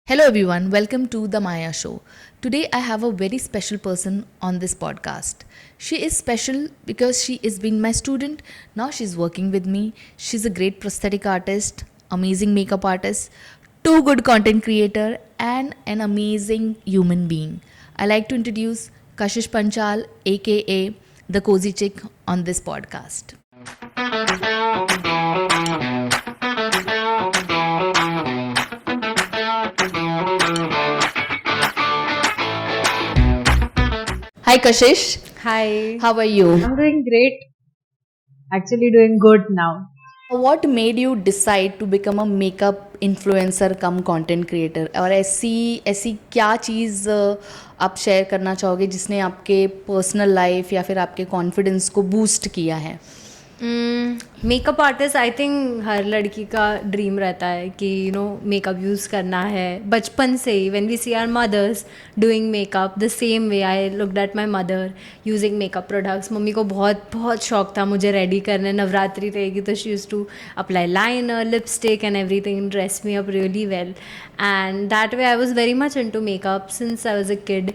Hello, everyone. Welcome to The Maya Show. Today, I have a very special person on this podcast. She is special because she is being my student. Now, she's working with me. She's a great prosthetic artist, amazing makeup artist, too good content creator, and an amazing human being. I like to introduce Kashish Panchal, aka the Cozy Chick, on this podcast. Hi, Kashish. Hi. How are you? I'm doing great. Actually, doing good now. What made you decide to become a makeup influencer come content creator और ऐसी ऐसी क्या चीज़ आप share करना चाहोगे जिसने आपके personal life या फिर आपके कॉन्फिडेंस को बूस्ट किया है? मेकअप आर्टिस्ट आई थिंक हर लड़की का ड्रीम रहता है कि मेकअप यूज़ करना है बचपन से ही. When we see our mothers doing makeup the same way I looked at my mother using makeup products. Mummy को बहुत बहुत शौक था मुझे रेडी करने. नवरात्रि रहेगी तो she used to apply liner, lipstick and everything, dress me up really well. And that way I was very much into makeup since I was a kid,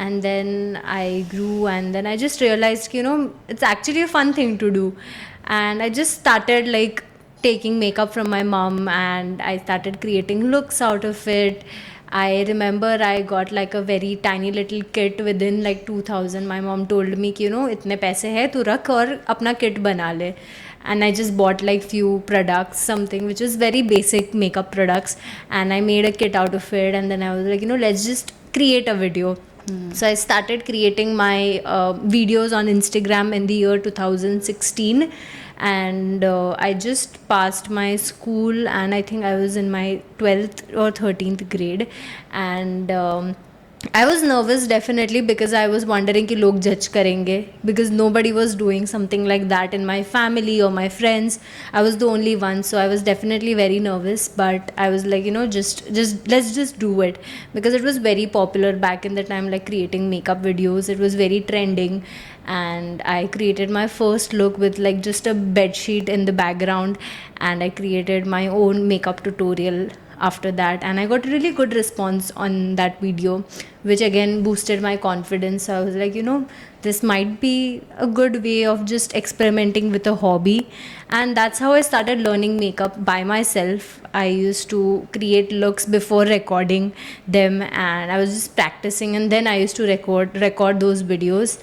and then I grew and then I just realized it's actually a fun thing to do, and I just started like taking makeup from my mom and I started creating looks out of it. I remember I got like a very tiny little kit within like 2000. My mom told me कि इतने पैसे हैं तू रख और अपना kit बना ले. And I just bought like few products, something which was very basic makeup products, and I made a kit out of it. And then I was like, let's just create a video. So I started creating my videos on Instagram in the year 2016, and I just passed my school, and I think I was in my 12th or 13th grade, and I was nervous definitely because I was wondering कि लोग judge करेंगे, because nobody was doing something like that in my family or my friends. I was the only one, so I was definitely very nervous. But I was like, just let's just do it, because it was very popular back in the time, like creating makeup videos. It was very trending, and I created my first look with like just a bed sheet in the background, and I created my own makeup tutorial after that, and I got really good response on that video, which again boosted my confidence. So I was like, this might be a good way of just experimenting with a hobby, and that's how I started learning makeup by myself. I used to create looks before recording them, and I was just practicing, and then I used to record those videos.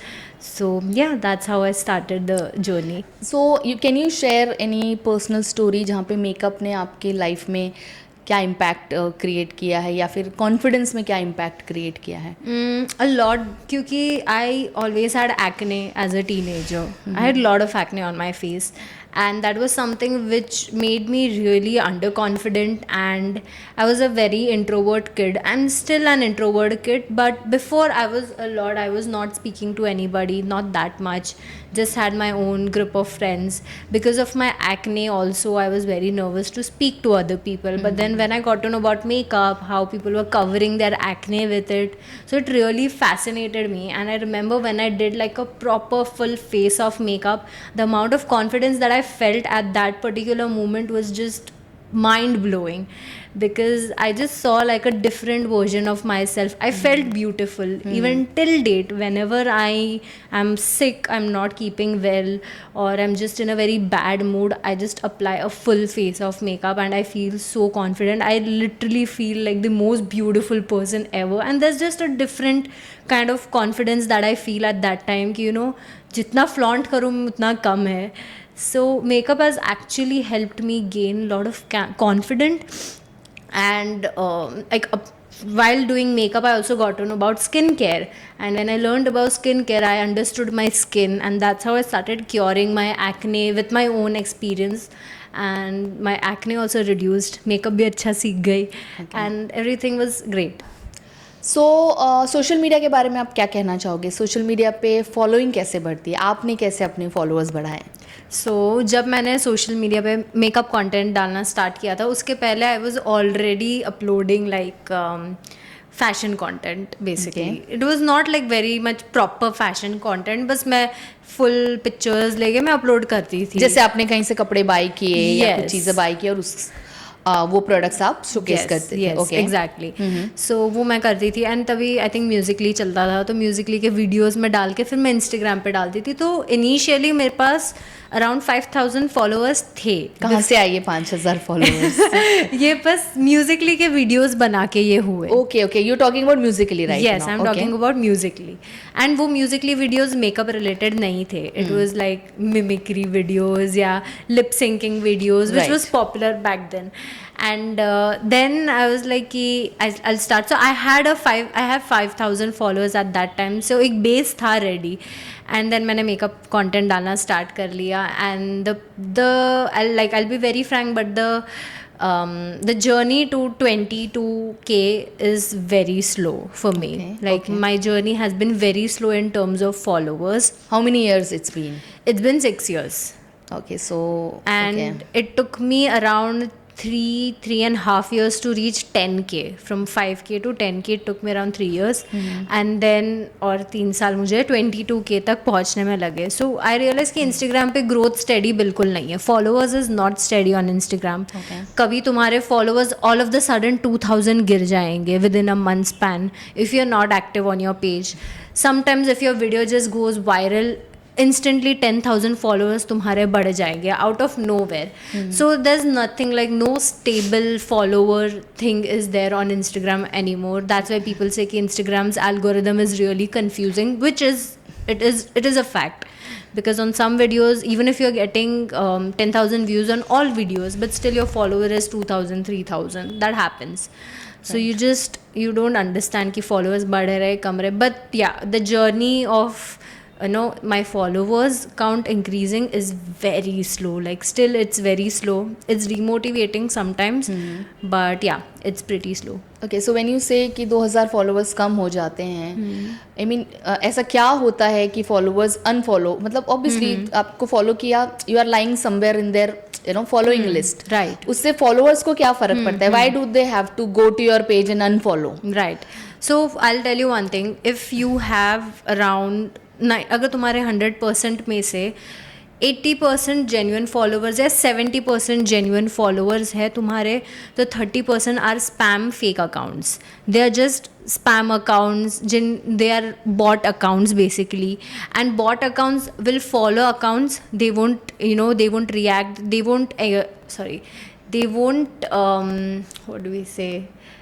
So yeah, that's how I started the journey. So can you share any personal story जहाँ पे makeup ने आपके life में क्या impact create किया है या फिर कॉन्फिडेंस में क्या इम्पैक्ट क्रिएट किया है? A lot, क्योंकि I always had acne as a teenager. I had a lot of acne on my face, and that was something which made me really underconfident, and I was a very introvert kid. I'm still an introvert kid, but before I was not speaking to anybody, not that much, just had my own group of friends. Because of my acne also, I was very nervous to speak to other people. But then when I got to know about makeup, how people were covering their acne with it, so it really fascinated me. And I remember when I did like a proper full face of makeup, the amount of confidence that I felt at that particular moment was just mind blowing, because I just saw like a different version of myself. I felt beautiful even till date. Whenever I am sick, I'm not keeping well, or I'm just in a very bad mood, I just apply a full face of makeup and I feel so confident. I literally feel like the most beautiful person ever, and there's just a different kind of confidence that I feel at that time कि जितना flaunt करूँ उतना कम है. So makeup has actually helped me gain a lot of confidence. And while doing makeup, I also got to know about skincare, and when I learned about skincare, I understood my skin, and that's how I started curing my acne with my own experience. And my acne also reduced, makeup bhi अच्छा सीख गई, and everything was great. So social media के बारे में आप क्या कहना चाहोगे? सोशल मीडिया पे फॉलोइंग कैसे बढ़ती है? आपने कैसे अपने फॉलोअर्स बढ़ाए? जब मैंने सोशल मीडिया पे मेकअप कंटेंट डालना स्टार्ट किया था, उसके पहले I was already uploading like fashion content. Basically it was not like very much proper fashion content, बस मैं फुल पिक्चर्स लेके मैं अपलोड करती थी. जैसे आपने कहीं से कपड़े बाय किए या कुछ Yes. चीज़ें बाय की और वो प्रोडक्ट्स आप शोकेस करते थे. yes, okay. exactly. So वो मैं करती थी एंड तभी आई थिंक म्यूजिकली चलता था, तो म्यूजिकली के वीडियोस में डाल के फिर मैं इंस्टाग्राम पे डालती थी. तो इनिशियली मेरे पास अराउंड 5,000 फॉलोअर्स थे. कहाँ से आइए 5,000 फॉलोअर्स? ये बस म्यूजिकली के वीडियोस बना के ये हुए. Okay okay, you talking about Musically right? Yes, I'm talking about musically. And वो musically videos makeup related नहीं थे. It was like mimicry videos या lip syncing videos, which Right. was popular back then. And then I was like कि I'll start. So I have 5,000 followers at that time. So एक base था ready. And then मैंने makeup content डालना start कर लिया. And I'll be very frank, but the journey to 22K is very slow for me. Okay, Like okay. my journey has been very slow in terms of followers. How many years it's been? It's been 6 years. Okay, so And okay. it took me around 3.5 years to reach 10K. From 5K to 10K it took me around 3 years. And then और 3 साल मुझे 22K तक पहुंचने में लगे. So I realized कि Instagram पे growth steady बिल्कुल नहीं है. Followers is not steady on Instagram. Okay. कभी तुम्हारे followers all of the sudden 2,000 गिर जाएंगे within a month span if you're not active on your page. Sometimes if your video just goes viral, instantly 10,000 followers तुम्हारे बढ़ जाएंगे out of nowhere. So there's nothing like no stable follower thing is there on Instagram anymore. That's why people say कि Instagram's algorithm is really confusing, which is it is a fact. Because on some videos, even if you're getting 10,000 views on all videos, but still your follower is 2,000, 3,000. That happens. So you don't understand कि followers बढ़ रहे कम रहे. But yeah, the journey of my followers count increasing is very slow. Like still it's very slow. It's demotivating sometimes. But yeah, it's pretty slow. Okay, so when you से कि 2,000 followers कम हो जाते हैं, I mean ऐसा क्या होता है कि फॉलोअर्स अनफॉलो, मतलब ऑब्वियसली आपको फॉलो किया, you are lying somewhere in their following list, Right. उससे फॉलोअर्स को क्या फर्क पड़ता है? Why do they have to go to your page and unfollow? Right. So I'll tell you one thing. If you have around अगर तुम्हारे 100% में से 80% जेन्युइन फॉलोअर्स या 70% जेन्युइन फॉलोअर्स है तुम्हारे, तो 30% are spam fake accounts. They are just spam accounts, they are bot accounts basically, and bot accounts will follow accounts. They won't react, they won't what do we say,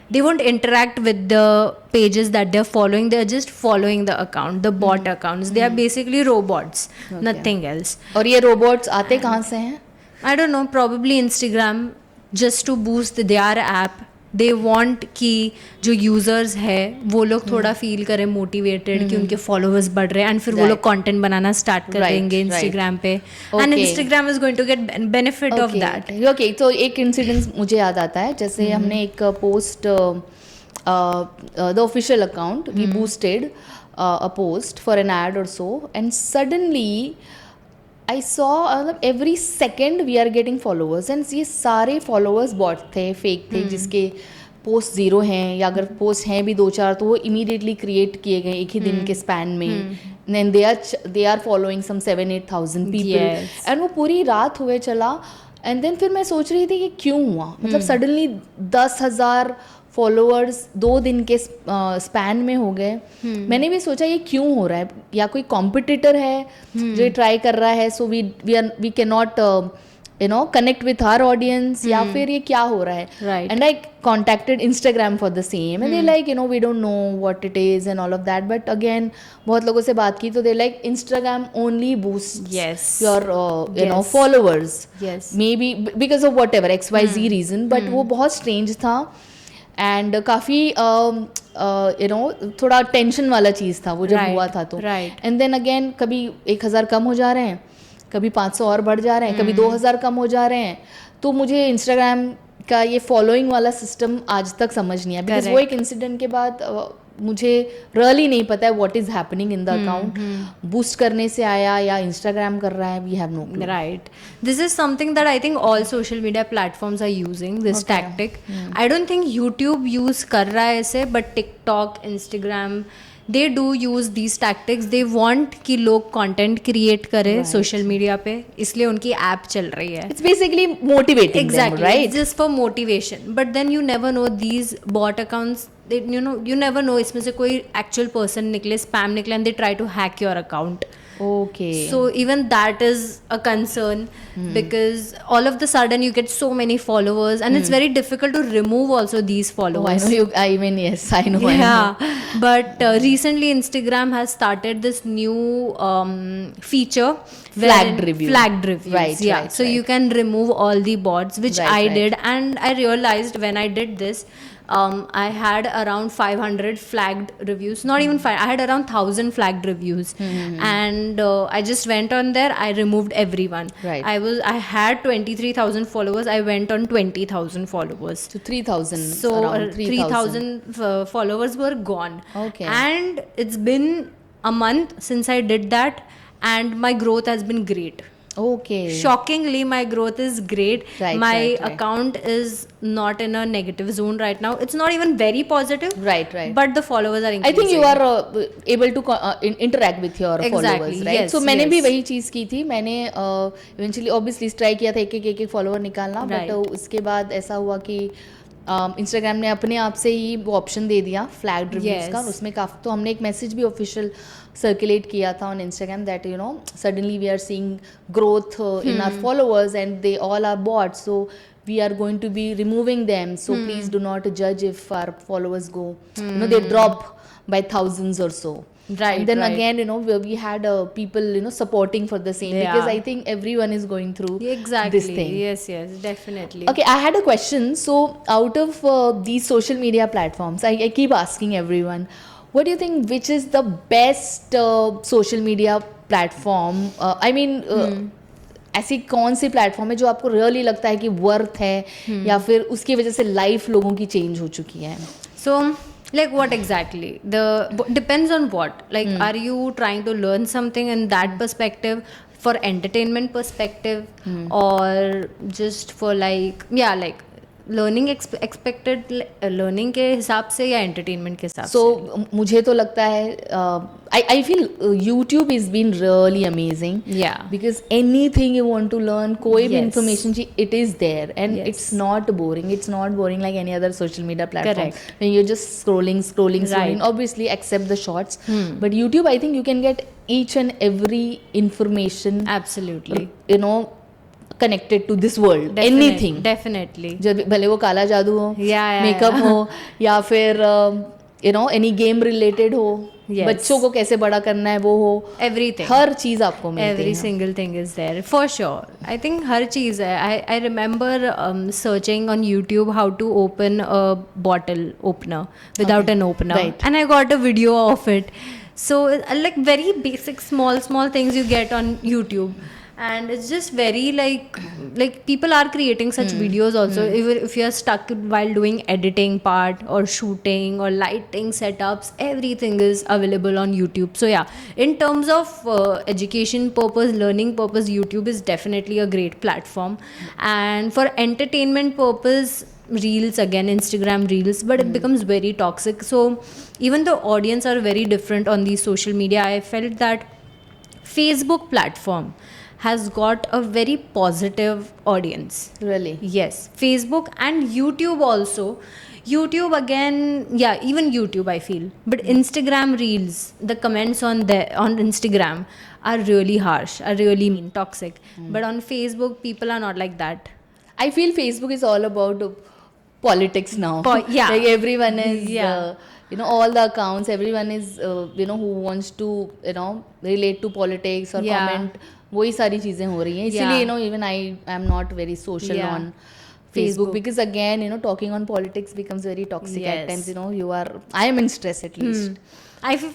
they won't interact with the pages that they're following. They're just following the account, the bot accounts. They are basically robots. Okay. Nothing else. और ये robots आते कहाँ से हैं? I don't know, probably Instagram, just to boost their app. They want कि जो users है वो लोग थोड़ा फील करें मोटिवेटेड कि उनके फॉलोअर्स बढ़ रहे हैं, एंड फिर वो लोग कंटेंट बनाना स्टार्ट कर देंगे इंस्टाग्राम पे, एंड Instagram is going to get benefit of that. Okay, तो एक इंसिडेंट मुझे याद आता है. जैसे हमने एक post, the official account, we boosted a post for an ad और so, and suddenly I saw, मतलब every second we are getting followers, and ये सारे फॉलोअर्स बॉट थे, फेक थे, जिसके पोस्ट ज़ीरो हैं, या अगर पोस्ट हैं भी 2-4 तो वो इमीडिएटली क्रिएट किए गए एक ही दिन के स्पैन में. And they are following some 7,000-8,000 people, and वो पूरी रात हुए चला. एंड देन फिर मैं सोच रही थी कि क्यों हुआ, मतलब सडनली 10,000 फॉलोअर्स 2 दिन के स्पैन में हो गए. मैंने भी सोचा ये क्यों हो रहा है, या कोई कॉम्पिटिटर है जो ट्राई कर रहा है, so we can not connect with our audience, या फिर ये क्या हो रहा है. Right. And I contacted Instagram for the same, and they like, we don't know what it is and all of that. But again, बहुत लोगों से बात की तो they like Instagram only boosts your followers. Yes. Maybe because of whatever XYZ reason, but वो बहुत strange था. And काफ़ी थोड़ा टेंशन वाला चीज़ था वो जब हुआ था तो. एंड देन अगेन कभी 1,000 कम हो जा रहे हैं, कभी 500 और बढ़ जा रहे हैं, कभी 2,000 कम हो जा रहे हैं. तो मुझे इंस्टाग्राम का ये फॉलोइंग वाला सिस्टम आज तक समझ नहीं आया, बिकॉज वो एक इंसिडेंट के बाद मुझे रियली नहीं पता है what is happening in the account. Boost करने से आया या इंस्टाग्राम कर रहा है, we have no clue. Right. This is something that I think all social media platforms are using, this tactic. I don't think YouTube use कर रहा है इसे, but TikTok, Instagram, they do use these tactics. They want कि लोग content create करें social media पे, इसलिए उनकी app चल रही है. It's basically motivating Exactly, them, right? it's just for motivation. But then you never know these bot accounts. You never know इसमें से कोई actual person निकले, spam निकले, and they try to hack your account. Okay. So even that is a concern because all of the sudden you get so many followers and it's very difficult to remove also these Oh, I followers. know you. I mean, yes, I know. I know. Yeah, but recently Instagram has started this new feature Flagged review. Flagged reviews. Right, Yeah, right, so right. you can remove all the bots, which Right, I right. did, and I realized when I did this. I had around 500 flagged reviews. Not even five. I had around 1,000 flagged reviews, and I just went on there. I removed everyone. Right. I had 23,000 followers. I went on 20,000 followers. So 3,000. So around 3,000. 3,000 followers were gone. Okay. And it's been a month since I did that, and my growth has been great. Okay. Shockingly, my growth is great. Right, My right, right. account is not in a negative zone right now. It's not even very positive. Right, right. But the followers are I increasing. think you are able to interact with your Exactly, followers, right? yes, So मैंने भी yes. वही चीज़ की थी. मैंने eventually obviously try किया था एक follower निकालना, Right. but उसके बाद ऐसा हुआ कि इंस्टाग्राम ने अपने आप से ही वो ऑप्शन दे दिया फ्लैग्ड रिव्यूज Yes. का, और उसमें काफ़ी, तो हमने एक मैसेज भी ऑफिशियल सर्कुलेट किया था on Instagram that you know suddenly we are seeing growth in our followers and they all are bots, so we are going to be removing them, so please do not judge if our followers go, you know, they drop by thousands or so. Right, And then right. again, you know, we had people, you know, supporting for the same, Yeah. because I think everyone is going through Exactly. this thing. Yes, yes, definitely. Okay, I had a question. So, out of these social media platforms, I keep asking everyone, what do you think, which is the best social media platform? I mean, ऐसी कौन सी platform है जो आपको really लगता है कि worth है, या फिर उसकी वजह से लाइफ लोगों की चेंज हो चुकी है? So, like what exactly? Depends on what. Like, are you trying to learn something in that perspective, for entertainment perspective, or just for like learning expected learning के हिसाब से या entertainment के हिसाब से? So मुझे तो लगता है I feel YouTube has been really amazing. Yeah. Because anything you want to learn, कोई भी Yes. information it is there, and Yes. it's not boring. It's not boring like any other social media platform. Correct. When you're just scrolling. Right. Obviously, except the shorts. But YouTube, I think you can get each and every information. Absolutely. You know, connected to this world. Anything. Definitely. जब भले वो काला जादू हो, Yeah, makeup yeah. हो, या फिर you know any game related हो, Yes. बच्चों को कैसे बड़ा करना है वो हो, Everything. हर चीज आपको मिलती Every है. single thing is there for sure. I think हर चीज़ है. I remember searching on YouTube how to open a bottle opener without Okay. an opener, Right. and I got a video of it. So like very basic small things you get on YouTube. And it's just very like people are creating such videos also. If you're stuck while doing editing part or shooting or lighting setups, everything is available on YouTube. So yeah, in terms of education purpose, learning purpose, YouTube is definitely a great platform. And for entertainment purpose, reels, again Instagram reels, but it becomes very toxic. So even the audience are very different on these social media. I felt that Facebook platform has got a very positive audience. Really? Yes, Facebook and YouTube also. YouTube again, yeah, even YouTube I feel. But Instagram reels, the comments on Instagram are really harsh, are really mean, toxic. But on Facebook, people are not like that. I feel Facebook is all about politics now. Yeah. Like everyone is, Yeah. you know, all the accounts, everyone is, you know, who wants to, you know, relate to politics or Yeah. comment. वही सारी चीज़ें हो रही हैं, इसीलिए Yeah. you know, even I am not very social Yeah. on Facebook, because again, you know, talking on politics becomes very toxic at Yes. times. You know, I am in stress at least.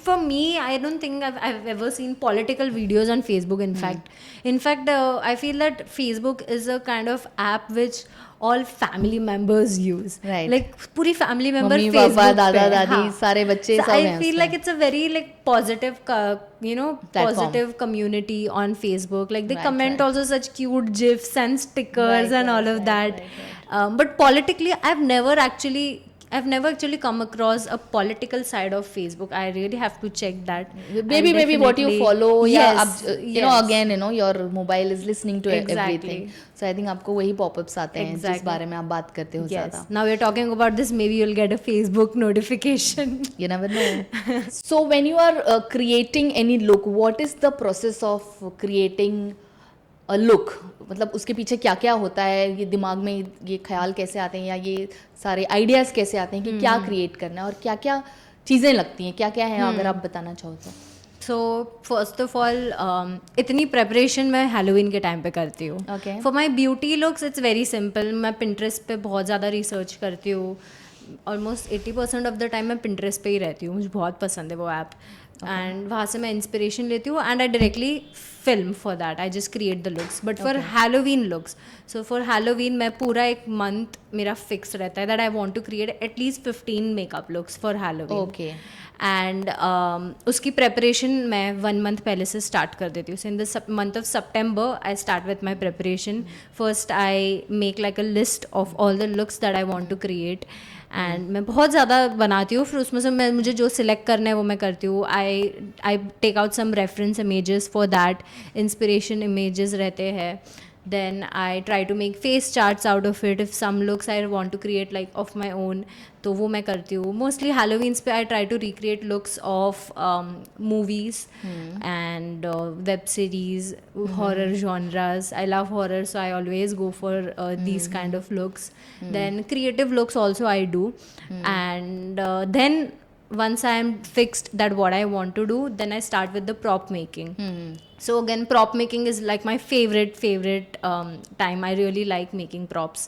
For me, I don't think I've ever seen political videos on Facebook. In fact, I feel that Facebook is a kind of app which all family members use. Right. Like पूरी family member mummy Facebook पापा पे, दादा दादी हाँ. सारे बच्चे So सब I हैं feel उसमें. like it's a very like positive, Platform. positive community on Facebook. Like they Right, comment right. also such cute gifs and stickers Right, and all right, of right, that. right, But politically, I've never actually I've never actually come across a political side of Facebook. I really have to check that. maybe what you Definitely- follow, yes, yeah, again, your mobile is listening to Exactly. everything, so I think आपको वही pop-ups आते हैं जिस Exactly. बारे में आप बात करते हो Yes. ज़्यादा. Now we're talking about this. Maybe you'll get a Facebook notification. You never know. So when you are creating any look, what is the process of creating a look? मतलब उसके पीछे क्या क्या होता है, ये दिमाग में ये ख्याल कैसे आते हैं, या ये सारे आइडियाज़ कैसे आते हैं कि क्या क्रिएट करना है और क्या क्या चीज़ें लगती हैं, क्या क्या है, अगर आप बताना चाहो तो. सो फर्स्ट ऑफ ऑल इतनी प्रेपरेशन मैं हैलोवीन के टाइम पे करती हूँ. Okay. For my beauty looks it's very simple. मैं पिंटरेस्ट पे बहुत ज़्यादा रिसर्च करती हूँ. ऑलमोस्ट 80% ऑफ द टाइम मैं पिंटरेस्ट पे ही रहती हूँ. मुझे बहुत पसंद है वो ऐप. एंड वहाँ से मैं इंस्पिरेशन लेती हूँ and I directly film for that. I just create the looks. But for Halloween looks, so for Halloween मैं पूरा एक मंथ मेरा फिक्स रहता है that I want to create at least 15 makeup looks for Halloween. Okay. And उसकी preparation मैं 1 month पहले से स्टार्ट कर देती हूँ. So in the month of September I start with my preparation. First I make like a list of all the looks that I want to create. And मैं बहुत ज़्यादा बनाती हूँ. फिर उसमें से मैं मुझे जो सिलेक्ट करना है वो मैं करती हूँ. I take out some reference images for that. Inspiration images रहते हैं. Then I try to make face charts out of it. If some looks I want to create like of my own, तो वो मैं करती हूँ. Mostly Halloweens पे I try to recreate looks of movies and web series, horror genres. I love horror, so I always go for these kind of looks. Then creative looks also I do. And then once I am fixed that what I want to do, then I start with the prop making. So again, prop making is like my favorite time. I really like making props.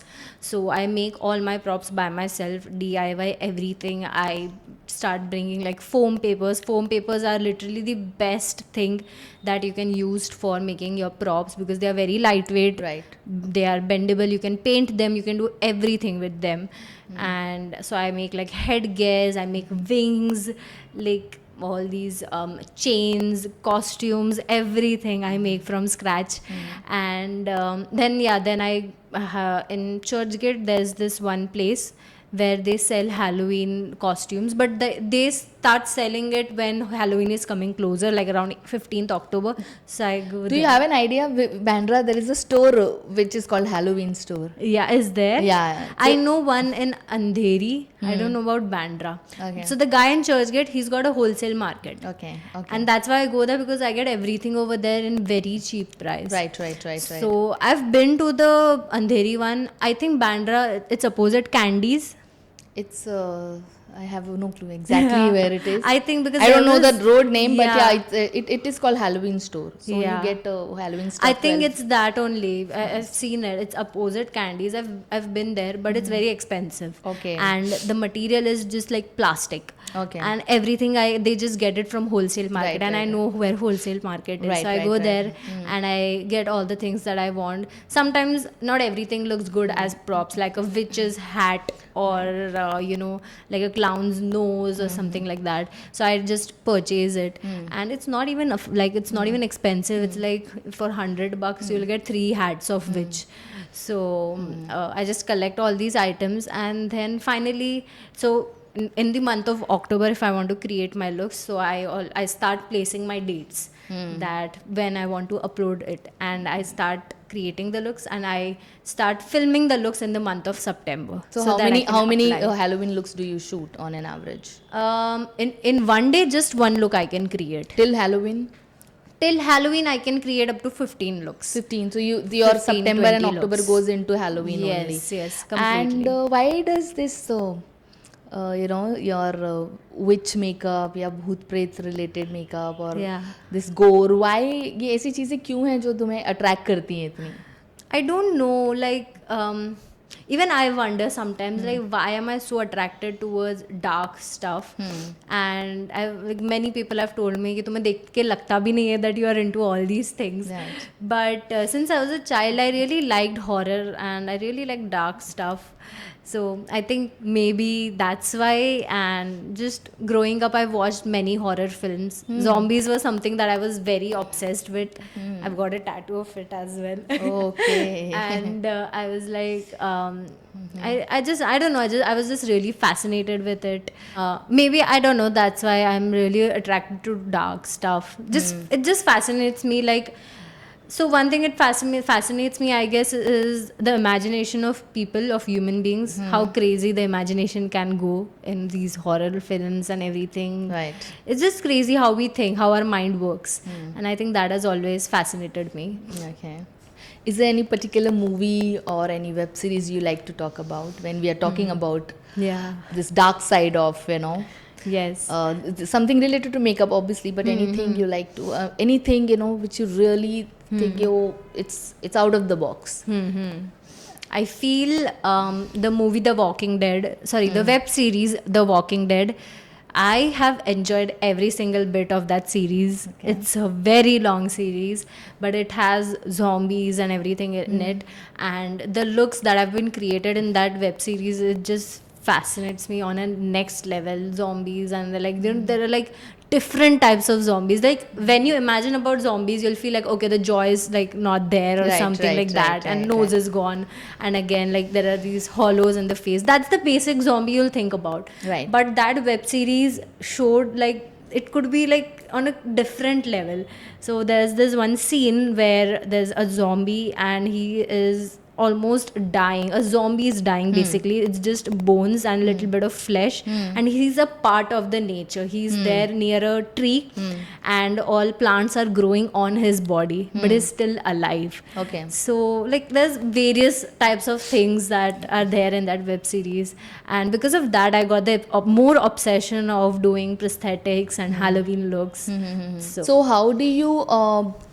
So I make all my props by myself, DIY everything. I start bringing like foam papers. Foam papers are literally the best thing that you can use for making your props because they are very lightweight. Right. They are bendable. You can paint them. You can do everything with them. And so I make like headgears. I make wings, like all these chains, costumes, everything I make from scratch. And then I in Churchgate there's this one place where they sell Halloween costumes, but they start selling it when Halloween is coming closer, like around 15th October. So I go Do there. you have an idea? Bandra, there is a store which is called Halloween store. Yeah, is there? Yeah. I know one in Andheri. I don't know about Bandra. Okay. So the guy in Churchgate, he's got a wholesale market. Okay. And that's why I go there because I get everything over there in very cheap price. Right. So I've been to the Andheri one. I think Bandra, it's opposite Candies. It's I have no clue exactly where it is. I think because I don't know there the was- road name, but Yeah. yeah, it is called Halloween store. So you Yeah. get Halloween stuff. I think 12. it's that only. I've seen it. It's opposite Candies. I've been there, but it's very expensive. Okay. And the material is just like plastic. Okay. And everything they just get it from wholesale market, Right, and I right, know where wholesale market is. Right, So I right, go right. there and I get all the things that I want. Sometimes not everything looks good as props, like a witch's hat or like a clown's nose or something like that. So I just purchase it, and it's not even it's not even expensive. It's like for $100 you'll get 3 hats of witch. So I just collect all these items, and then finally, so in the month of October, if I want to create my looks, so I start placing my dates that when I want to upload it, and I start creating the looks, and I start filming the looks in the month of September. So that I can how many apply. Halloween looks do you shoot on an average? In one day, just one look I can create. Till Halloween? Till Halloween, I can create up to 15 looks. 15. So your 15, September and 20 October looks. goes into Halloween only. Yes, completely. And why does this your witch makeup या भूत प्रेत related makeup और Yeah. this gore, why ये ऐसी चीज़ें क्यों हैं जो तुम्हें attract करती हैं इतनी? I don't know, like even I wonder sometimes, like why am I so attracted towards dark stuff? And like many people have told me कि तुम्हें देख के लगता भी नहीं है that you are into all these things. Right. But since I was a child, I really liked horror and I really liked dark stuff. So I think maybe that's why. And just growing up, I've watched many horror films. Zombies was something that I was very obsessed with. I've got a tattoo of it as well. Okay. And I was like, I don't know, I was just really fascinated with it. Maybe, I don't know, that's why I'm really attracted to dark stuff. It just fascinates me, like. So one thing it fascinates me, I guess, is the imagination of people, of human beings, how crazy the imagination can go in these horror films and everything. Right. It's just crazy how we think, how our mind works. And I think that has always fascinated me. Okay. Is there any particular movie or any web series you like to talk about when we are talking about Yeah. this dark side of, Yes. something related to makeup, obviously, but anything you like to, anything, which you really think, it's out of the box. I feel the movie The Walking Dead, the web series The Walking Dead, I have enjoyed every single bit of that series. Okay. It's a very long series, but it has zombies and everything in it. And the looks that have been created in that web series, it just fascinates me on a next level. Zombies, and they're like, there are like different types of zombies. Like when you imagine about zombies, you'll feel like, okay, the joy is like not there or Right, something right, like that, right, and right, nose right. is gone, and again, like there are these hollows in the face. That's the basic zombie you'll think about. Right. But that web series showed like it could be like on a different level. So there's this one scene where there's a zombie and he is almost dying. A zombie is dying, basically. It's just bones and a little bit of flesh, and he's a part of the nature. He's there near a tree, and all plants are growing on his body, but he's still alive. Okay. So like there's various types of things that are there in that web series, and because of that I got the more obsession of doing prosthetics and Halloween looks. So how do you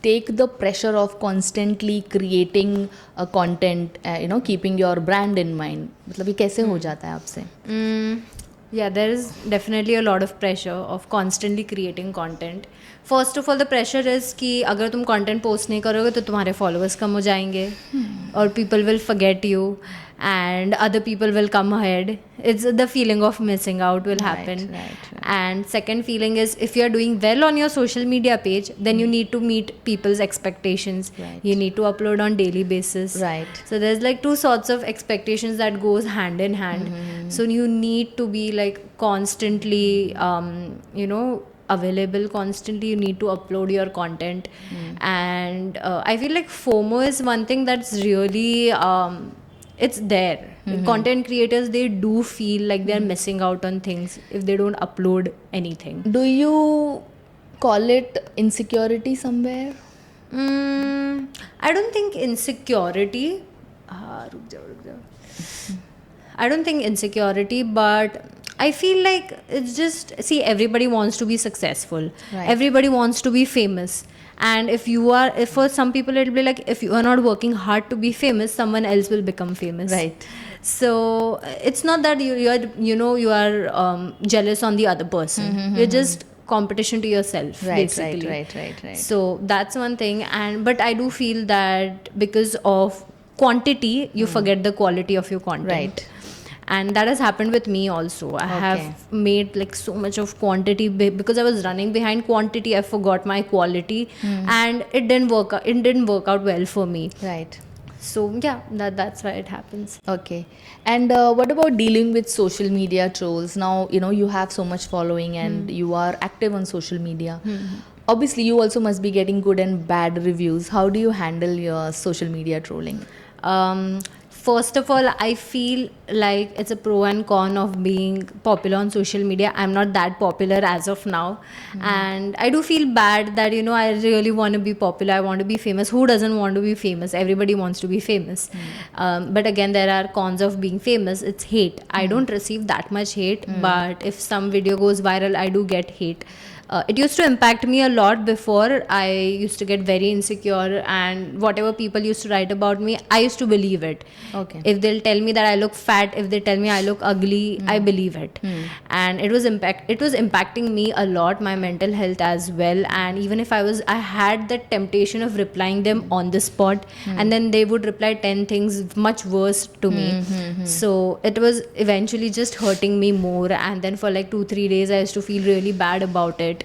take the pressure of constantly creating a content, keeping your brand in mind? मतलब ये कैसे हो जाता है आपसे? Yeah, there is definitely a lot of pressure of constantly creating content. First of all, the pressure is कि अगर तुम content post नहीं करोगे तो तुम्हारे followers कम हो जाएंगे, or people will forget you and other people will come ahead. It's the feeling of missing out will happen. Right. And second feeling is, if you're doing well on your social media page, then you need to meet people's expectations. Right. You need to upload on daily basis. Right. So there's like two sorts of expectations that goes hand in hand. So you need to be like constantly, available constantly. You need to upload your content. And I feel like FOMO is one thing that's really it's there. Content creators, they do feel like they're missing out on things if they don't upload anything. Do you call it insecurity somewhere? I don't think insecurity. रुक जाओ. I don't think insecurity, but I feel like it's just, see, everybody wants to be successful. Right. Everybody wants to be famous. And if for some people, it'll be like, if you are not working hard to be famous, someone else will become famous. Right. So it's not that you are jealous on the other person. You're just competition to yourself, basically. Right. So that's one thing. But I do feel that because of quantity, you forget the quality of your content. Right. And that has happened with me also. I have made like so much of quantity because I was running behind quantity. I forgot my quality, and it didn't work out. It didn't work out well for me. Right. So yeah, that's why it happens. Okay. And what about dealing with social media trolls? Now, you have so much following and you are active on social media. Obviously, you also must be getting good and bad reviews. How do you handle your social media trolling? First of all, I feel like it's a pro and con of being popular on social media. I'm not that popular as of now. And I do feel bad that, I really want to be popular. I want to be famous. Who doesn't want to be famous? Everybody wants to be famous. But again, there are cons of being famous. It's hate. I don't receive that much hate, but if some video goes viral, I do get hate. it used to impact me a lot. Before, I used to get very insecure, and whatever people used to write about me, I used to believe it. Okay. If they'll tell me that I look fat, if they tell me I look ugly, I believe it. And it was impacting me a lot, my mental health as well. And even if I had the temptation of replying them on the spot, and then they would reply 10 things much worse to me. So it was eventually just hurting me more, and then for like 2-3 days I used to feel really bad about it.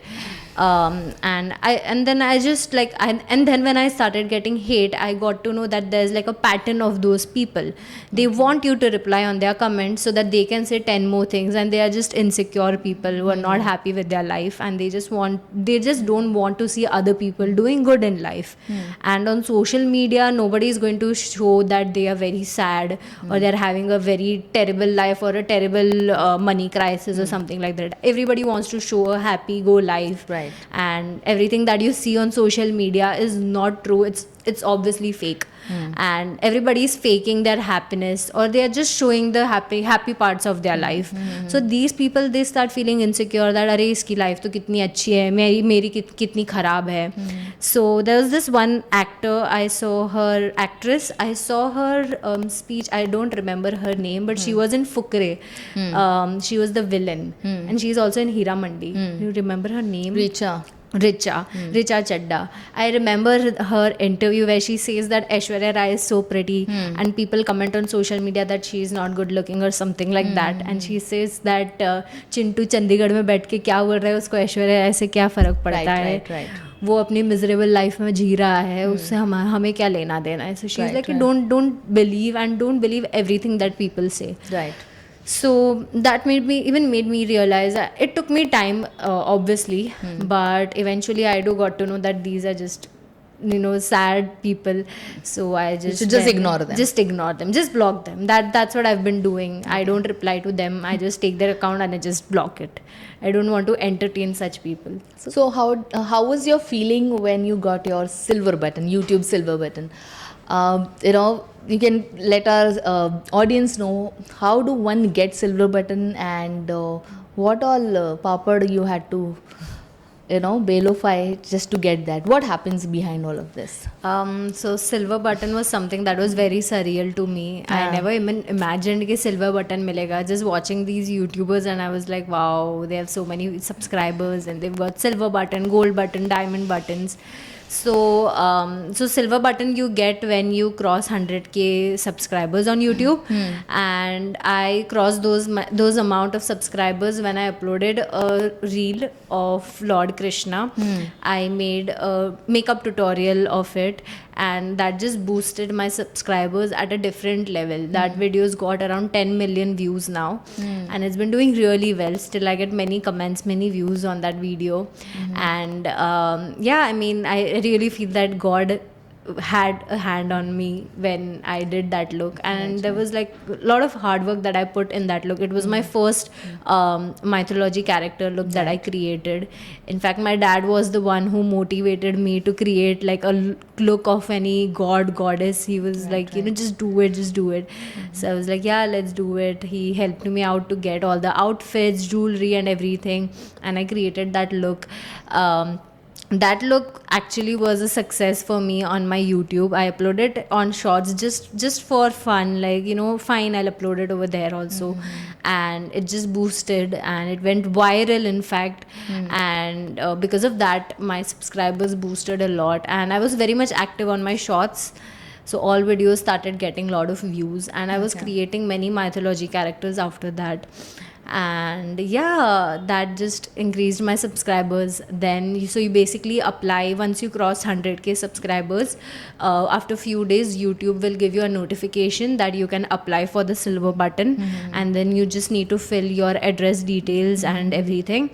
And then I just like and then when I started getting hate, I got to know that there's like a pattern of those people. They want you to reply on their comments so that they can say 10 more things, and they are just insecure people who are not happy with their life, and they just don't want to see other people doing good in life. And on social media, nobody is going to show that they are very sad, or they're having a very terrible life, or a terrible money crisis or something like that. Everybody wants to show a happy go life. Right. And everything that you see on social media is not true. It's obviously fake. And everybody is faking their happiness, or they are just showing the happy parts of their life. So these people, they start feeling insecure that अरे इसकी life तो कितनी अच्छी है, मेरी कितनी खराब है. So there was this one actress I saw her speech. I don't remember her name, but she was in Fukre. She was the villain, and she's also in Hira Mandi. You remember her name? Richa Chadda. I remember her interview where she says that Aishwarya Rai is so pretty, and people comment on social media that she is not good looking or something like that. And she says that Chintu Chandigarh में बैठ के क्या बोल रहा है, उसको ऐश्वर्या राय से क्या फर्क पड़ता है. वो अपनी मिजरेबल लाइफ में जी रहा है, उससे हमें क्या लेना देना है. So she's like, don't believe everything that people say. Right. So that made me realize that it took me time, obviously, but eventually I got to know that these are just sad people. So I just ignore them. Just block them. That's what I've been doing. I don't reply to them. I just take their account and I just block it. I don't want to entertain such people. So how was your feeling when you got your silver button, YouTube silver button? You can let our audience know, how do one get silver button, and what all papad you had to bailify just to get that. What happens behind all of this? So silver button was something that was very surreal to me. I never even imagined कि silver button मिलेगा. Just watching these YouTubers, and I was like, wow, they have so many subscribers, and they've got silver button, gold button, diamond buttons. So silver button you get when you cross 100k subscribers on YouTube, and I crossed those amount of subscribers when I uploaded a reel of Lord Krishna. I made a makeup tutorial of it, and that just boosted my subscribers at a different level. That video's got around 10 million views now, and it's been doing really well. Still I get many comments, many views on that video. And I mean, I really feel that God had a hand on me when I did that look, and there was like a lot of hard work that I put in that look. It was my first mythology character look that I created. In fact, my dad was the one who motivated me to create like a look of any goddess. He was just do it. So I was like, yeah, let's do it. He helped me out to get all the outfits, jewelry and everything, and I created that look. That look actually was a success for me on my YouTube. I uploaded it on Shorts just for fun, fine, I'll upload it over there also. And it just boosted, and it went viral, in fact. And because of that, my subscribers boosted a lot, and I was very much active on my Shorts. So all videos started getting a lot of views, and I was creating many mythology characters after that. And that just increased my subscribers. Then so you basically apply once you cross 100k subscribers. After few days, YouTube will give you a notification that you can apply for the silver button, and then you just need to fill your address details and everything,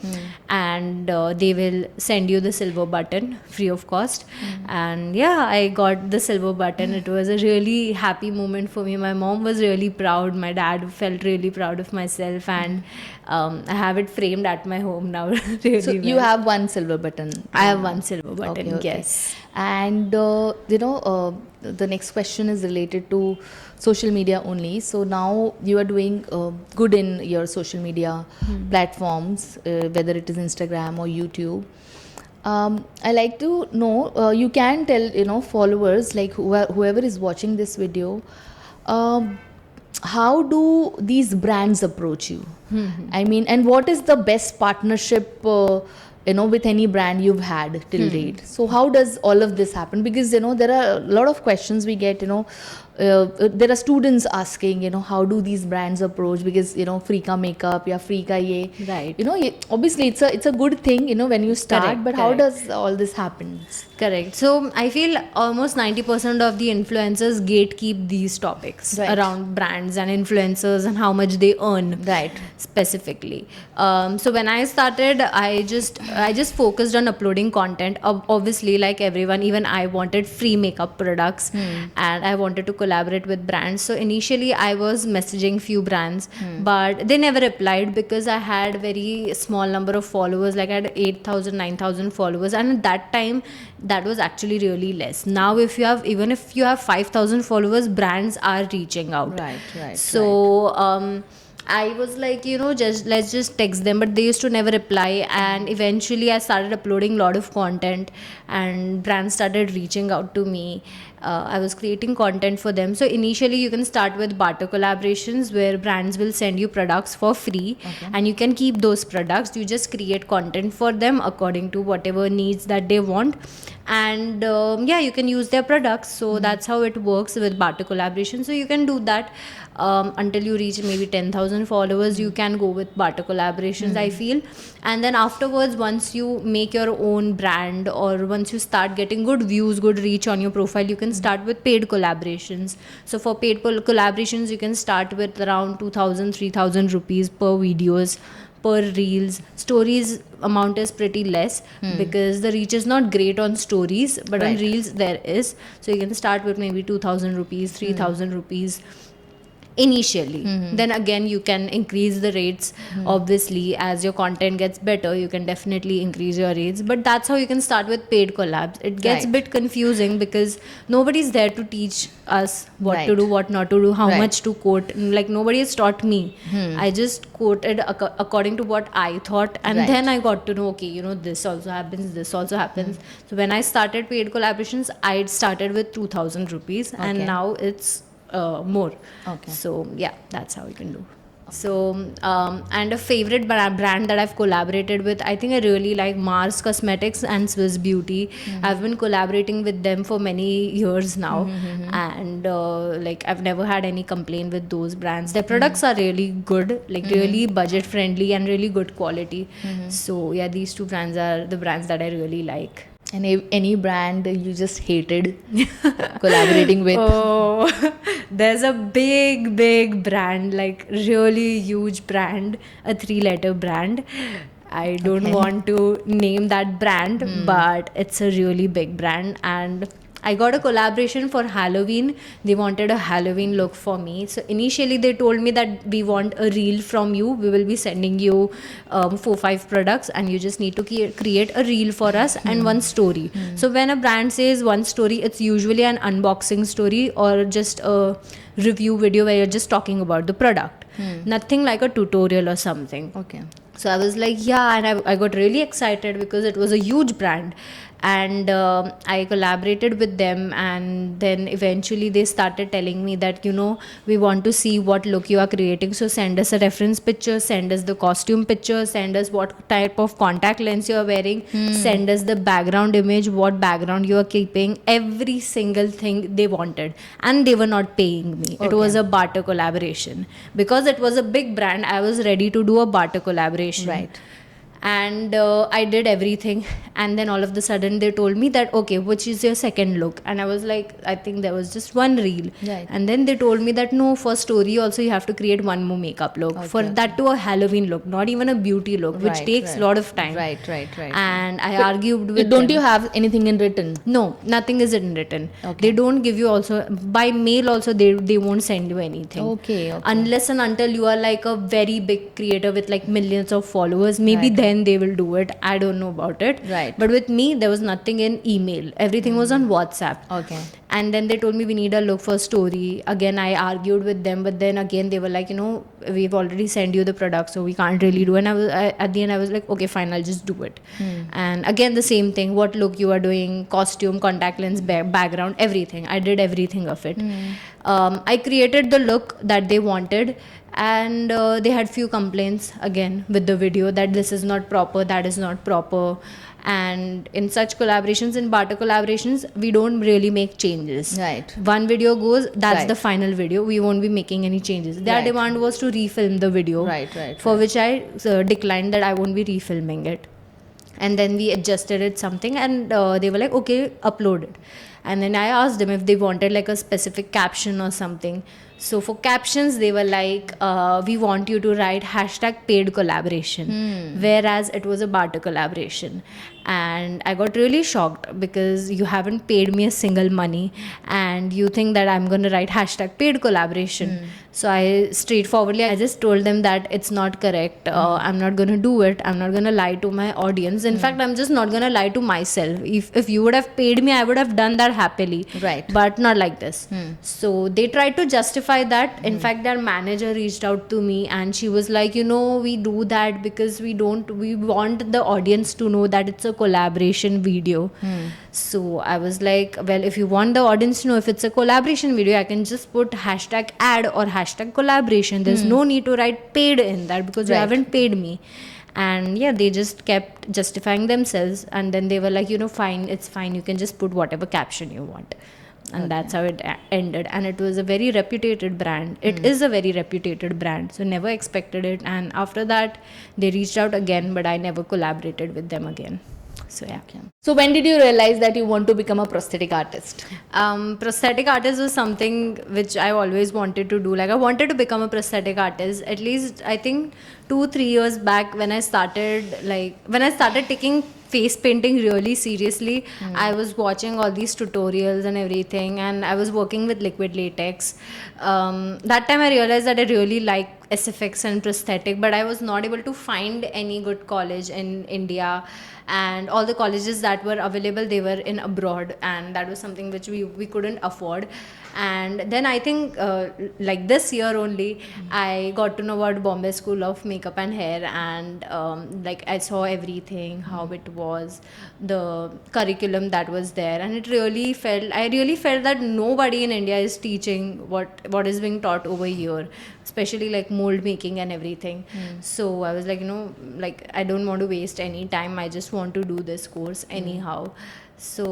and they will send you the silver button free of cost. And I got the silver button. It was a really happy moment for me. My mom was really proud. My dad felt really proud of myself, and I have it framed at my home now. Really So you well. have one silver button. I have one silver button. Okay, okay. Yes. And the next question is related to social media only. So now you are doing good in your social media platforms, whether it is Instagram or YouTube. I like to know, you can tell, followers, like whoever is watching this video, um, how do these brands approach you? I mean, and what is the best partnership, with any brand you've had till date? So how does all of this happen? Because, there are a lot of questions we get, there are students asking, how do these brands approach? Because, free ka makeup, ya free ka ye. Right. Obviously it's a good thing, when you start, Correct, but how correct. does all this happen? Correct. So I feel almost 90% of the influencers gatekeep these topics Right. around brands and influencers and how much they earn. Right. Specifically. So when I started, I just focused on uploading content. Obviously, like everyone, even I wanted free makeup products, and I wanted to collaborate with brands. So initially, I was messaging few brands, but they never replied because I had very small number of followers. Like I had 8,000, 9,000 followers, and at that time, that was actually really less. Now, if you have 5,000 followers, brands are reaching out. Right. So I was like, let's just text them, but they used to never reply. And eventually, I started uploading a lot of content, and brands started reaching out to me. I was creating content for them. So initially, you can start with barter collaborations where brands will send you products for free, and you can keep those products. You just create content for them according to whatever needs that they want, and you can use their products. So that's how it works with barter collaboration. So you can do that until you reach maybe 10,000 followers. You can go with barter collaborations, I feel. And then afterwards, once you make your own brand, or once you start getting good views, good reach on your profile, you can start with paid collaborations. So for paid collaborations, you can start with around 2,000, 3,000 rupees per videos, per reels. Stories amount is pretty less because the reach is not great on stories, but on Right. reels there is. So you can start with maybe 2,000 rupees, 3,000 rupees initially. Then again, you can increase the rates. Obviously, as your content gets better, you can definitely increase your rates, but that's how you can start with paid collabs. It gets a Right. bit confusing because nobody's there to teach us what to Right. do, what not to do, how Right. much to quote. Like nobody has taught me. I just quoted according to what I thought, and Right. then I got to know, okay, this also happens, this also happens. So when I started paid collaborations, I started with 2,000 rupees, Okay. and now it's more. Okay. So yeah, that's how you can do. So and a favorite brand that I've collaborated with, I think I really like Mars Cosmetics and Swiss Beauty. I've been collaborating with them for many years now, and I've never had any complaint with those brands. Their products are really good, like really budget friendly and really good quality. So yeah, these two brands are the brands that I really like. And any brand you just hated collaborating with? Oh, there's a big brand, like really huge brand, a 3-letter brand. I don't want to name that brand, but it's a really big brand, and I got a collaboration for Halloween. They wanted a Halloween look for me. So initially they told me that we want a reel from you. We will be sending you 4-5 products, and you just need to create a reel for us and one story. So when a brand says one story, it's usually an unboxing story or just a review video where you're just talking about the product. Nothing like a tutorial or something. Okay. So I was like, yeah, and I got really excited because it was a huge brand. And I collaborated with them, and then eventually they started telling me that, we want to see what look you are creating. So send us a reference picture, send us the costume picture, send us what type of contact lens you are wearing, send us the background image, what background you are keeping, every single thing they wanted. And they were not paying me. It was a barter collaboration. Because it was a big brand, I was ready to do a barter collaboration. Right. and I did everything, and then all of the sudden they told me that, okay, which is your second look? And I was like, I think there was just one reel. Right. And then they told me that no, for story also you have to create one more makeup look, for that to a Halloween look, not even a beauty look, which Right, takes a right. lot of time. Right. And I argued with Don't them. you have anything in written? No, nothing is in written. Okay. They don't give you also by mail also, they won't send you anything. Okay. Unless and until you are like a very big creator with like millions of followers, maybe Right. then they will do it. I don't know about it. Right. But with me, there was nothing in email. Everything was on WhatsApp. Okay. And then they told me we need a look for story. Again, I argued with them, but then again they were like, we've already sent you the product, so we can't really do. And at the end I was like, okay, fine, I'll just do it. And again the same thing, what look you are doing, costume, contact lens, background, everything. I did everything of it. I created the look that they wanted, and they had few complaints again with the video that this is not proper, that is not proper. And in such collaborations, in barter collaborations, we don't really make changes. Right. One video goes, that's Right. the final video, we won't be making any changes. Their Right. demand was to refilm the video, Right. for which I declined that I won't be refilming it. And then we adjusted it something, and they were like, okay, upload it. And then I asked them if they wanted like a specific caption or something. So for captions, they were like, we want you to write #paid collaboration, whereas it was a barter collaboration. And I got really shocked because you haven't paid me a single money, and you think that I'm going to write #paid collaboration. So I straightforwardly, I just told them that it's not correct. I'm not going to do it. I'm not going to lie to my audience. In fact, I'm just not going to lie to myself. If you would have paid me, I would have done that happily. Right. But not like this. So they tried to justify that. In fact, their manager reached out to me and she was like, we do that because we want the audience to know that it's a collaboration video. So I was like, well, if you want the audience to know if it's a collaboration video, I can just put #ad or #collaboration. There's no need to write paid in that because you Right. haven't paid me. And yeah, they just kept justifying themselves, and then they were like, fine, it's fine, you can just put whatever caption you want. And that's how it ended. And it was a very reputed brand. It is a very reputed brand, so never expected it. And after that they reached out again, but I never collaborated with them again. So yeah. So when did you realize that you want to become a prosthetic artist? Prosthetic artist was something which I always wanted to do. Like, I wanted to become a prosthetic artist at least, I think 2-3 years back, when I started taking face painting really seriously. I was watching all these tutorials and everything, and I was working with liquid latex. That time I realized that I really like SFX and prosthetic, but I was not able to find any good college in India, and all the colleges that were available, they were in abroad, and that was something which we couldn't afford. And then I think like this year only, I got to know about Bombay School of Makeup and Hair, and like I saw everything, how it was, the curriculum that was there, and I really felt that nobody in India is teaching what is being taught over here, especially like mold making and everything. So I was like, like I don't want to waste any time, I just want to do this course anyhow. So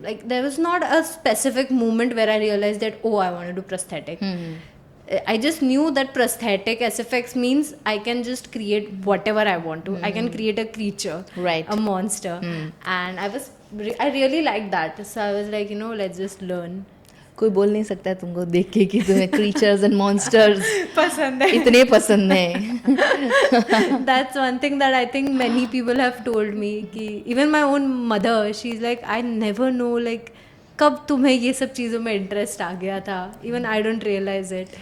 like there was not a specific moment where I realized that, I want to do prosthetic. I just knew that prosthetic SFX means I can just create whatever I want to. I can create a creature, Right. a monster. And I really liked that. So I was like, let's just learn. कोई बोल नहीं सकता है तुमको देख के कि तुम्हें creatures and monsters पसंद है. इतने पसंद हैं. That's one thing that I think many people have told me. कि even my own mother, she's like, I never know like कब तुम्हें ये सब चीज़ों में interest आ गया था. Even I don't realize it.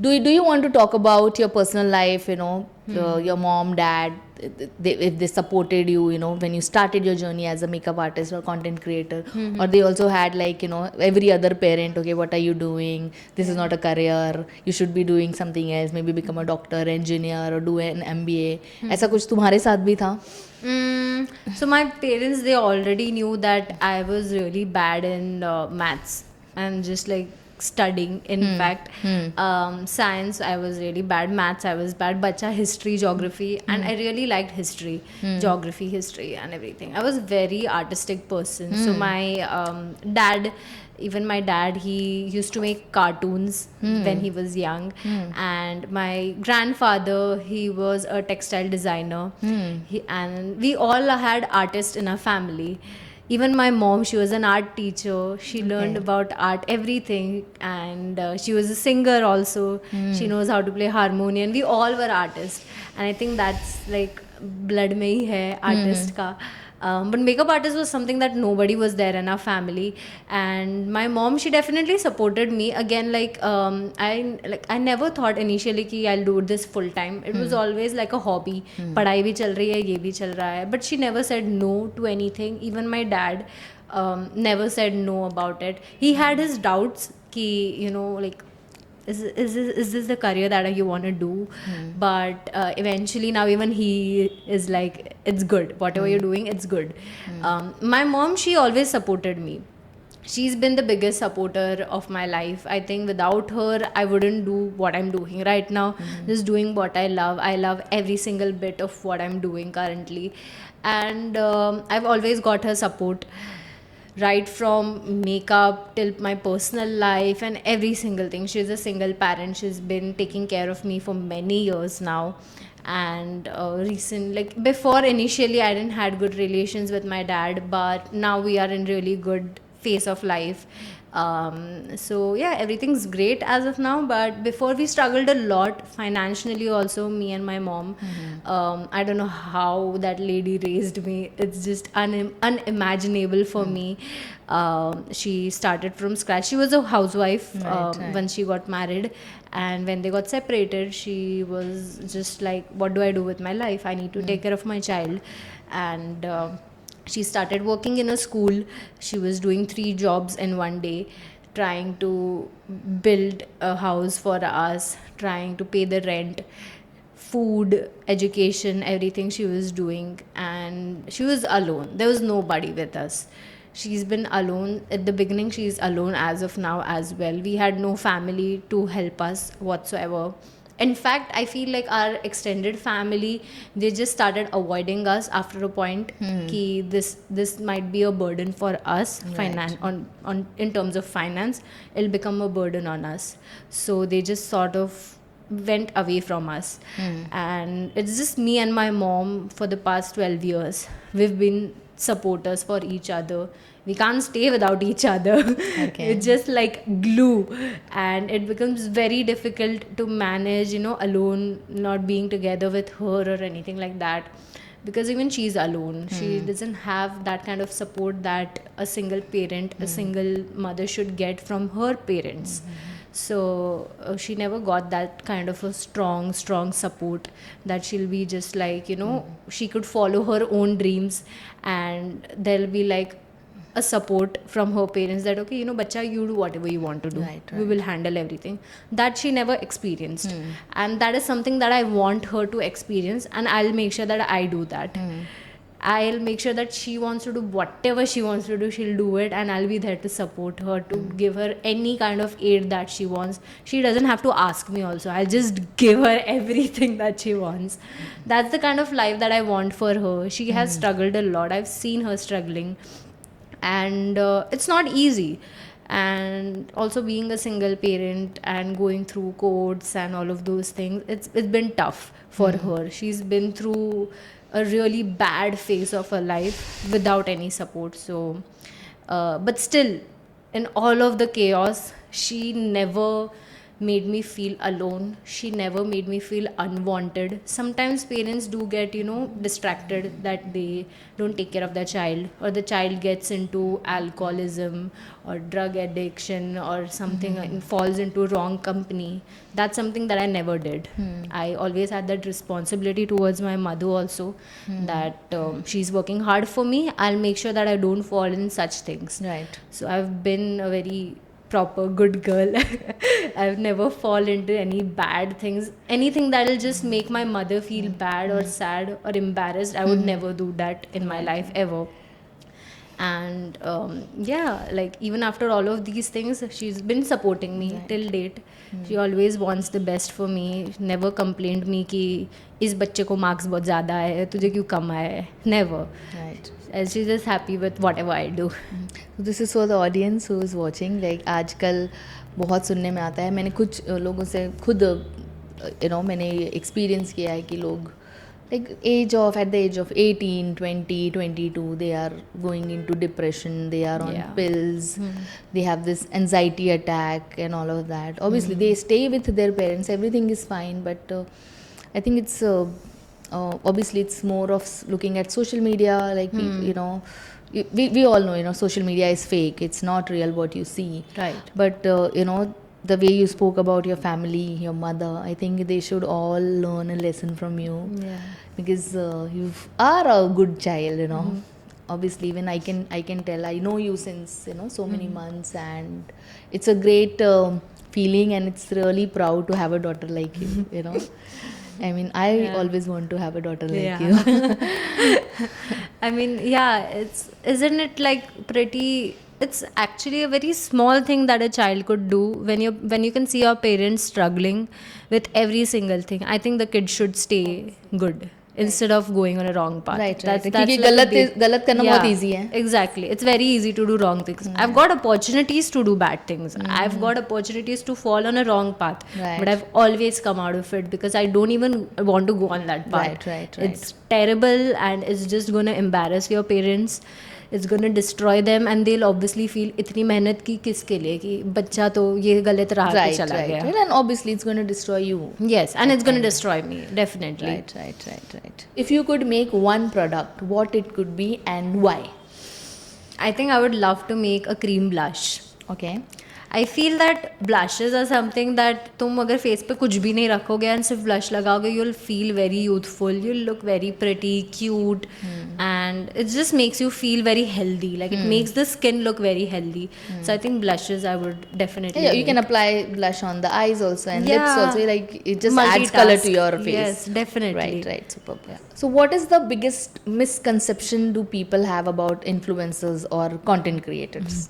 Do you want to talk about your personal life, your mom, dad, if they supported you, when you started your journey as a makeup artist or content creator, or they also had like, every other parent, okay, what are you doing? This is not a career. You should be doing something else, maybe become a doctor, engineer, or do an MBA. ऐसा कुछ तुम्हारे साथ भी था? So my parents, they already knew that I was really bad in maths, and just like studying. In fact, science I was really bad, maths I was bad, bacha history, geography, and I really liked history, geography, history, and everything. I was a very artistic person. So my dad, even my dad, he used to make cartoons when he was young, and my grandfather, he was a textile designer, and we all had artists in our family. Even my mom, she was an art teacher. She learned about art, everything, and she was a singer also. She knows how to play harmonium. We all were artists, and I think that's like blood में ही है artist का. But makeup artist was something that nobody was there in our family, and my mom, she definitely supported me. Again, I never thought initially कि I'll do this full time. It was always like a hobby. पढ़ाई भी चल रही है, ये भी चल रहा है. But she never said no to anything. Even my dad never said no about it. He had his doubts कि like is this the career that you want to do? But eventually now even he is like, it's good, whatever you're doing, it's good. My mom, she always supported me. She's been the biggest supporter of my life. I think without her, I wouldn't do what I'm doing right now. Just doing what I love. I love every single bit of what I'm doing currently. And I've always got her support, right from makeup till my personal life and every single thing. She's a single parent. She's been taking care of me for many years now. And like before, initially I didn't had good relations with my dad, but now we are in really good phase of life. So yeah, everything's great as of now, but before we struggled a lot financially also, me and my mom. I don't know how that lady raised me. It's just unimaginable for me. She started from scratch. She was a housewife Right. when she got married, and when they got separated, she was just like, what do I do with my life? I need to take care of my child. And she started working in a school. She was doing 3 jobs in one day, trying to build a house for us, trying to pay the rent, food, education, everything she was doing. And she was alone. There was nobody with us. She's been alone. At the beginning, she's alone as of now as well. We had no family to help us whatsoever. In fact, I feel like our extended family, they just started avoiding us after a point. Ki this might be a burden for us, on in terms of finance. It'll become a burden on us. So they just sort of went away from us. And it's just me and my mom for the past 12 years. We've been supporters for each other. We can't stay without each other. Okay. It's just like glue, and it becomes very difficult to manage, alone, not being together with her or anything like that, because even she's alone. She doesn't have that kind of support that a single parent, a single mother should get from her parents. So she never got that kind of a strong support that she'll be just like, she could follow her own dreams, and there'll be like a support from her parents that, okay, bacha, you do whatever you want to do. Right. We will handle everything. That she never experienced. And that is something that I want her to experience, and I'll make sure that I do that. I'll make sure that she wants to do whatever she wants to do, she'll do it, and I'll be there to support her, to give her any kind of aid that she wants. She doesn't have to ask me also. I'll just give her everything that she wants. That's the kind of life that I want for her. She has struggled a lot. I've seen her struggling, and it's not easy. And also being a single parent and going through courts and all of those things, it's been tough for her. She's been through a really bad phase of her life without any support. So but still, in all of the chaos, she never made me feel alone. She never made me feel unwanted. Sometimes parents do get, distracted, that they don't take care of their child, or the child gets into alcoholism or drug addiction or something, and falls into wrong company. That's something that I never did. I always had that responsibility towards my mother also, that she's working hard for me. I'll make sure that I don't fall in such things. Right. So I've been a very proper good girl. I've never fall into any bad things. Anything that'll just make my mother feel bad or sad or embarrassed, I would never do that in my life ever. And yeah, like even after all of these things, she's been supporting me till date. She always wants the best for me, never complained me कि इस बच्चे को marks बहुत ज़्यादा है, तुझे क्यों कम है, never. Right. And she's just happy with whatever I do. So this is for the audience who is watching. Like आजकल बहुत सुनने में आता है, मैंने कुछ लोगों से खुद मैंने एक्सपीरियंस किया है कि लोग like at the age of 18, 20, 22, they are going into depression, they are on Yeah. pills, they have this anxiety attack and all of that. Obviously they stay with their parents, everything is fine, but I think it's obviously it's more of looking at social media, like people, we all know, social media is fake, it's not real what you see. Right. But the way you spoke about your family, your mother, I think they should all learn a lesson from you. Yeah. Because you are a good child. Obviously even I can tell, I know you since so many months, and it's a great feeling, and it's really proud to have a daughter like you. I mean, I always want to have a daughter like you. I mean, yeah, isn't it like pretty, it's actually a very small thing that a child could do when you can see your parents struggling with every single thing. I think the kid should stay good instead of going on a wrong path. Right. That's क्योंकि like गलत करना बहुत easy है. Exactly. It's very easy to do wrong things. I've got opportunities to do bad things. I've got opportunities to fall on a wrong path. Right. But I've always come out of it because I don't even want to go on that path. Right. It's terrible, and it's just going to embarrass your parents. It's going to destroy them, and they'll obviously feel इतनी मेहनत की किसके लिए कि बच्चा तो ये गलत राह पे चला गया. Right. And obviously it's going to destroy you. Yes, and it's going to destroy me, definitely. Right. If you could make one product, what it could be and why? I think I would love to make a cream blush. Okay. I feel that blushes are something that तुम अगर face पे कुछ भी नहीं रखोगे and सिर्फ blush लगाओगे, you'll feel very youthful, you'll look very pretty, cute, and it just makes you feel very healthy. Like it makes the skin look very healthy. So I think blushes I would definitely Yeah, you can make. apply blush on the eyes also and Yeah. lips also. Like it just adds color to your face. Yes, definitely. Right. Superb. Yeah. So what is the biggest misconception do people have about influencers or content creators?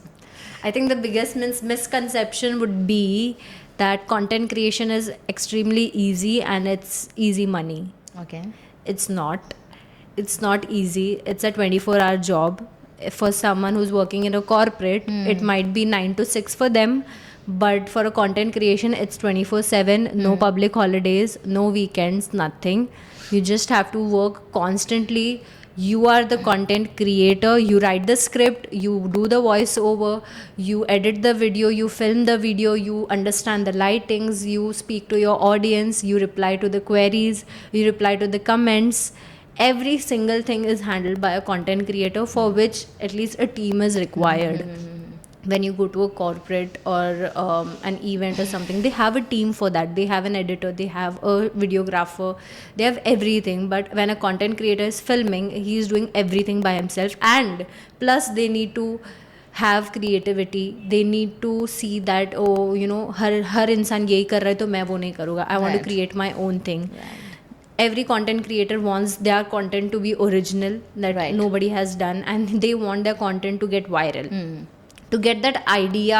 I think the biggest misconception would be that content creation is extremely easy and it's easy money. Okay. It's not. It's not easy. It's a 24-hour job. For someone who's working in a corporate, it might be 9 to 6 for them. But for a content creation, it's 24/7, no public holidays, no weekends, nothing. You just have to work constantly. You are the content creator, you write the script, you do the voiceover, you edit the video, you film the video, you understand the lightings, you speak to your audience, you reply to the queries, you reply to the comments. Every single thing is handled by a content creator, for which at least a team is required. When you go to a corporate or an event or something, they have a team for that. They have an editor, they have a videographer, they have everything. But when a content creator is filming, he is doing everything by himself, and plus they need to have creativity. They need to see that हर इंसान यही कर रहा है तो मैं वो नहीं करूँगा. I want to create my own thing. Every content creator wants their content to be original, that nobody has done, and they want their content to get viral. To get that idea,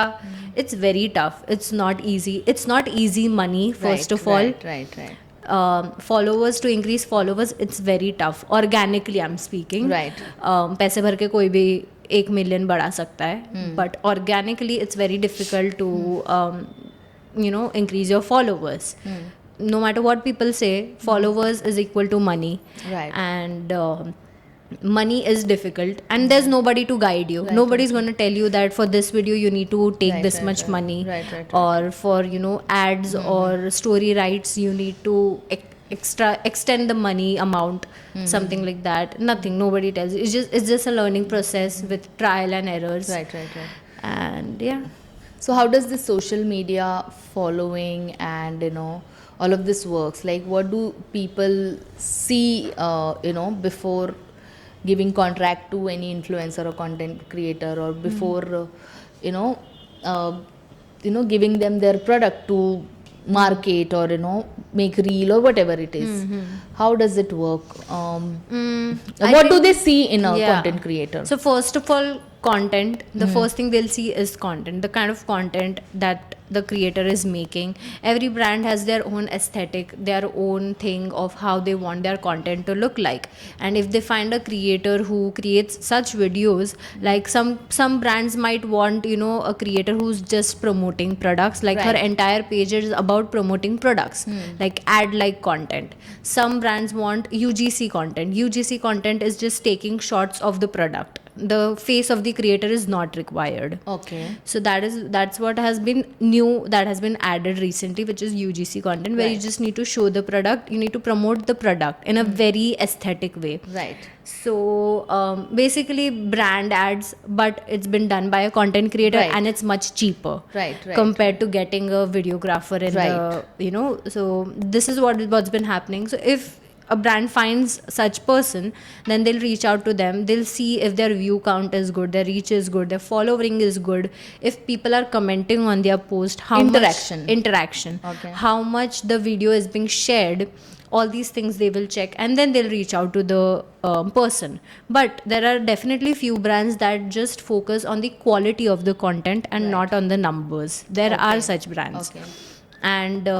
it's very tough. It's not easy. It's not easy money, first of all. Right. Followers, to increase followers, it's very tough. Organically, I'm speaking. Right. पैसे भर के कोई भी 1 million बढ़ा सकता है. But organically, it's very difficult to, increase your followers. No matter what people say, followers is equal to money. Right. And money is difficult, and there's nobody to guide you. Nobody's going to tell you that for this video you need to take this much money. Right. Or for ads or story rights you need to extend the money amount, something like that. Nothing. Nobody tells you. It's just a learning process with trial and errors. Right. And yeah. So how does this social media following and all of this works? Like what do people see before giving contract to any influencer or content creator, or before giving them their product to market or make reel or whatever it is? how does it work? I What do think- they see in a Yeah. content creator? So first of all, content. The first thing they'll see is content. The kind of content that the creator is making. Every brand has their own aesthetic, their own thing of how they want their content to look like. And if they find a creator who creates such videos, like some brands might want, you know, a creator who's just promoting products, like her Right. entire page is about promoting products, like ad like content. Some brands want UGC content. UGC content is just taking shots of the product. The face of the creator is not required. Okay. So that's what has been new, that has been added recently, which is UGC content, where you Right. just need to show the product, you need to promote the product in a very aesthetic way. Right. So basically brand ads, but it's been done by a content creator, Right. and it's much cheaper Right, right. compared to getting a videographer in Right. the, you know. So this is what's been happening. So if a brand finds such person, then they'll reach out to them. They'll see if their view count is good, their reach is good, their following is good, if people are commenting on their post, how Interaction. much interaction, Okay. how much the video is being shared. All these things they will check, and then they'll reach out to the person. But there are definitely few brands that just focus on the quality of the content and Right. not on the numbers. There Okay. are such brands. Okay. And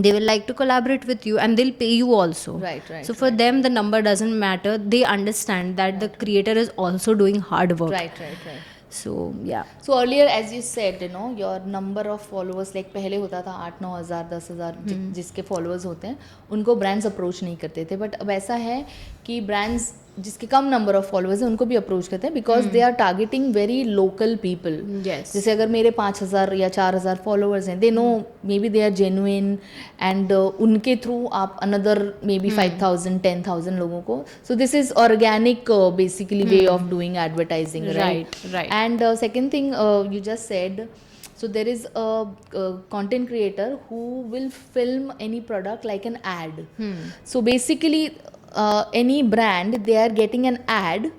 they will like to collaborate with you, and they'll pay you also. Right, right, So for them, the number doesn't matter. They understand that the creator is also doing hard work. Right, right, right. So yeah. So earlier, as you said, you know, your number of followers, like पहले होता था 8-9 हज़ार 10 हज़ार जिसके followers होते हैं उनको brands approach नहीं करते थे. But अब ऐसा है कि brands जिसके कम number of followers हैं उनको भी approach करते हैं because they are targeting very local people. Yes. जैसे अगर मेरे 5,000 या 4,000 followers हैं, they know maybe they are genuine and उनके through आप another maybe 5,000 10,000 लोगों को. So this is organic basically way of doing advertising, right? Right. And second thing you just said, so there is a content creator who will film any product like an ad. So basically any brand, they are getting an ad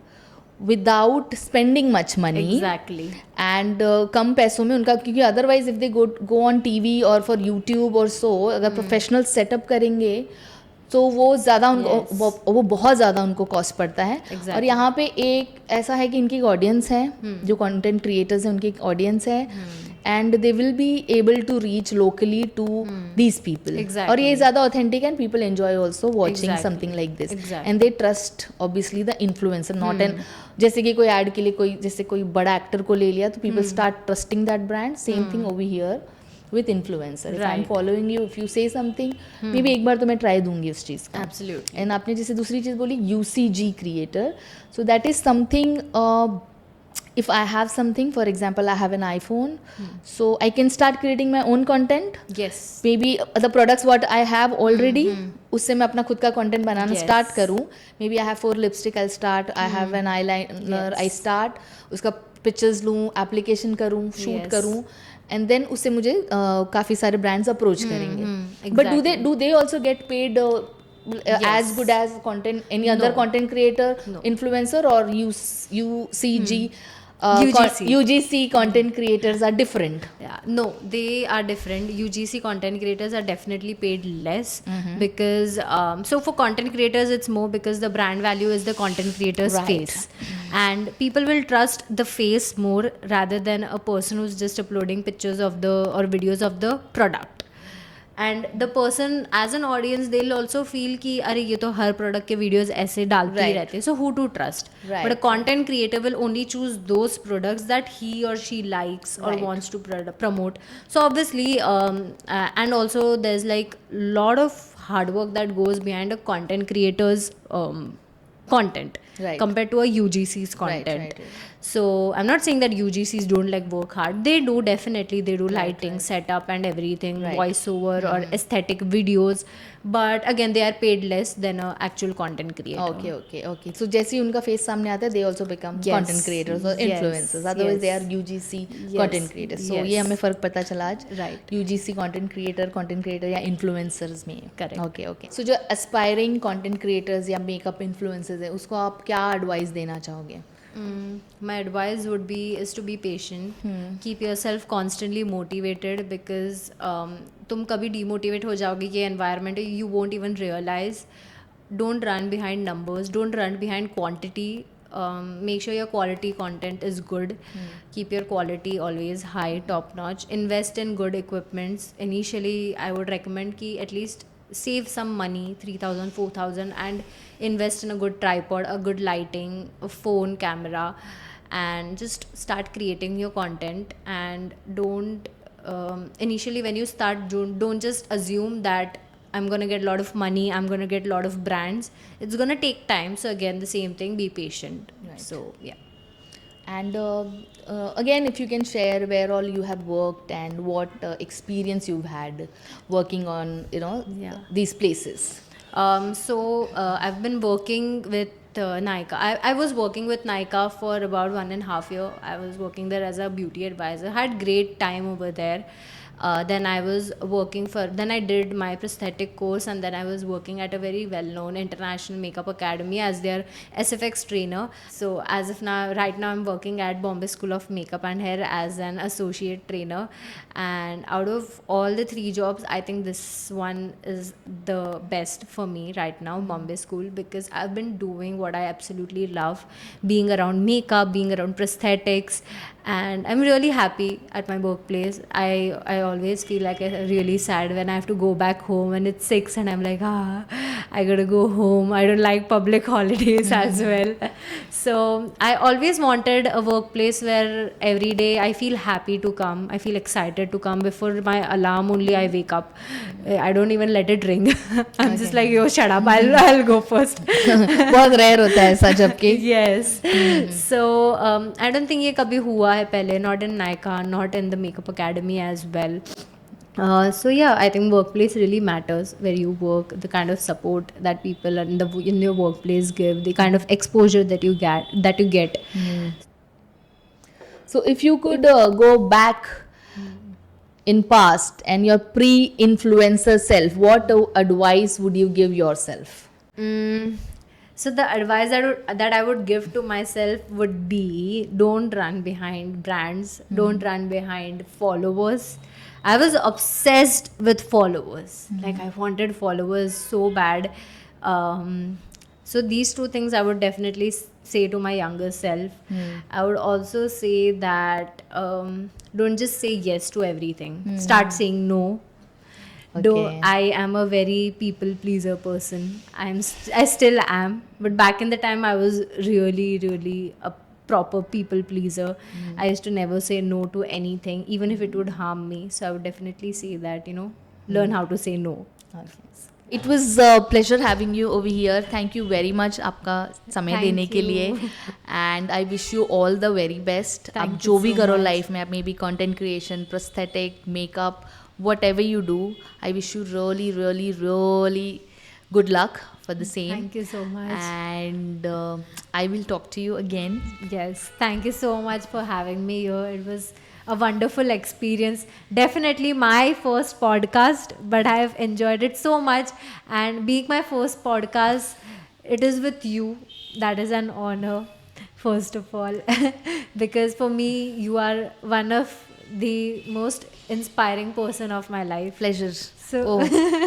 without spending much money. Exactly. And come पैसों में उनका, क्योंकि otherwise if they go on TV और for YouTube और सो अगर professional setup करेंगे तो वो ज़्यादा उनको Yes. वो बहुत ज़्यादा उनको कॉस्ट पड़ता है. Exactly. और यहाँ पे एक ऐसा है कि इनकी एक ऑडियंस है, जो कंटेंट क्रिएटर्स हैं उनकी एक ऑडियंस है, and they will be able to reach locally to these people. Exactly. और ये ज़्यादा authentic and people enjoy also watching Exactly. Something like this. Exactly. And they trust obviously the influencer, not an, जैसे कि कोई add के लिए कोई जैसे कोई बड़ा एक्टर को ले लिया तो people start trusting that brand. Same thing over here with influencer. If I'm Right. following you, if you say something, maybe एक बार तो मैं ट्राई दूंगी उस चीज़ का. Absolutely. एंड आपने जैसे दूसरी चीज़ बोली UCG creator, so that is something, if I have something, for example I have an iPhone, so I can start creating my own content. Yes. Maybe the products what I have already, उससे मैं अपना खुद का content बनाना Yes. start करूँ. Maybe I have 4 lipstick, I'll start. I have an eyeliner, Yes. I start. उसका pictures लूँ, application करूँ, shoot Yes. करूँ, and then उससे मुझे काफ़ी सारे brands approach करेंगे. But exactly. do they also get paid as Yes. good as content, any other No. content creator, No. influencer, or UCG? UGC. UGC content creators are different. Yeah, no, they are different. UGC content creators are definitely paid less because so for content creators it's more because the brand value is the content creator's Right. face, and people will trust the face more rather than a person who's just uploading pictures of the or videos of the product. And the person as an audience, they'll also feel कि अरे ये तो हर product के videos ऐसे डालते ही Right. रहते हैं, so who to trust? Right. But a content creator will only choose those products that he or she likes or Right. wants to promote. So obviously and also there's like lot of hard work that goes behind a content creator's content Right. compared to a UGC's content. right. So I'm not saying that UGCs don't like work hard. They do, definitely. They do lighting, setup and everything, Right. voiceover or aesthetic videos. But again, they are paid less than a actual content creator. Okay. So जैसे ही उनका face सामने आता है, they also become Yes. content creators or Yes. influencers. Otherwise, Yes. they are UGC Yes. content creators. So Yes. ये हमें फर्क पता चला आज. Right. UGC content creator या influencers में. Correct. Okay. So जो aspiring content creators या makeup influencers है, उसको आप क्या advice देना चाहोगे? My advice would be is to be patient. Keep yourself constantly motivated because तुम कभी demotivate हो जाओगे ये environment, you won't even realize. don't run behind numbers, don't run behind quantity. Make sure your quality content is good. Keep your quality always high, top notch. Invest in good equipments. Initially, I would recommend ki at least save some money, 3,000, 4,000, and invest in a good tripod, a good lighting, a phone camera, and just start creating your content. And don't initially when you start, don't just assume that I'm gonna get a lot of money, I'm gonna get a lot of brands. It's gonna take time. So again, the same thing, be patient. Right. So yeah. And again, if you can share where all you have worked and what experience you've had working on, Yeah. these places. I've been working with Nykaa. I was working with Nykaa for about 1.5 years. I was working there as a beauty advisor. Had great time over there. Then I did my prosthetic course, and then I was working at a very well-known international makeup academy as their SFX trainer. So as of now, right now I'm working at Bombay School of Makeup and Hair as an associate trainer. And out of all the 3 jobs, I think this one is the best for me right now, Bombay School, because I've been doing what I absolutely love, being around makeup, being around prosthetics, and I'm really happy at my workplace. I always feel like really sad when I have to go back home and it's 6 and I'm like, I gotta go home. I don't like public holidays as well. So I always wanted a workplace where every day I feel happy to come. I feel excited to come. Before my alarm only I wake up. I don't even let it ring. I'm just like, yo, shut up. I'll go first. बहुत rare होता है ऐसा जबकि. Yes. So I don't think ये कभी हुआ है पहले. Not in Nykaa, not in the makeup academy as well. So yeah, I think workplace really matters where you work, the kind of support that people in your workplace give, the kind of exposure that you get. So if you could go back in past and your pre-influencer self, what advice would you give yourself? So the advice that I would give to myself would be, don't run behind brands, don't run behind followers. I was obsessed with followers. Like I wanted followers so bad. So these 2 things I would definitely say to my younger self. I would also say that don't just say yes to everything. Start saying no. Though Okay. I am a very people pleaser person, I still am. But back in the time, I was really, really a proper people pleaser. I used to never say no to anything, even if it would harm me. So I would definitely say that, learn how to say no. It was a pleasure having you over here. Thank you very much आपका समय Thank देने के you. लिए. And I wish you all the very best. आप Thank जो you भी so करो much. Life में, आप maybe content creation, prosthetic, makeup, whatever you do, I wish you really, really, really good luck for the same. Thank you so much. And I will talk to you again. Yes, thank you so much for having me here. It was a wonderful experience. Definitely my first podcast, but I have enjoyed it so much. And being my first podcast, it is with you. That is an honor, first of all, because for me, you are one of the most inspiring person of my life. Pleasure. So- oh,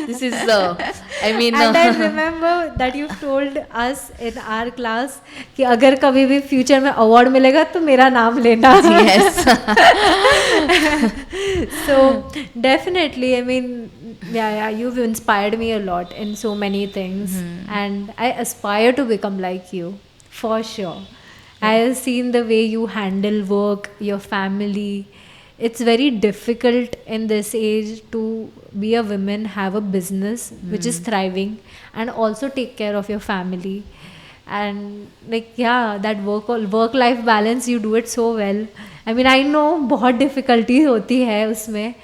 this is I mean And I remember that you've told us in our class कि अगर कभी भी future में award मिलेगा तो मेरा नाम लेना. yes. So definitely, I mean, yeah, you've inspired me a lot in so many things, and I aspire to become like you, for sure. I have seen the way you handle work, your family. It's very difficult in this age to be a woman, have a business which is thriving, and also take care of your family. And like, yeah, that work life balance, you do it so well. I mean, I know बहुत difficulties होती है उसमें,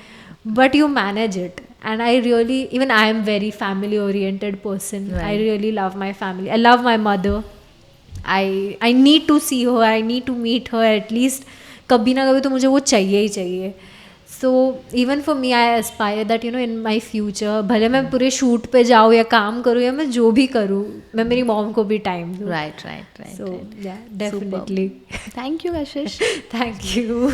but you manage it. And I really, even I am very family oriented person. I Right. really love my family. I love my mother. I need to see her. I need to meet her at least. कभी ना कभी तो मुझे वो चाहिए ही चाहिए. So even for me I Aspire that in my future, भले मैं पूरे शूट पे जाऊँ या काम करूँ या मैं जो भी करूँ, मैं मेरी मॉम को भी टाइम दूँ. right. सो या definitely. Thank you, Ashish. Thank you.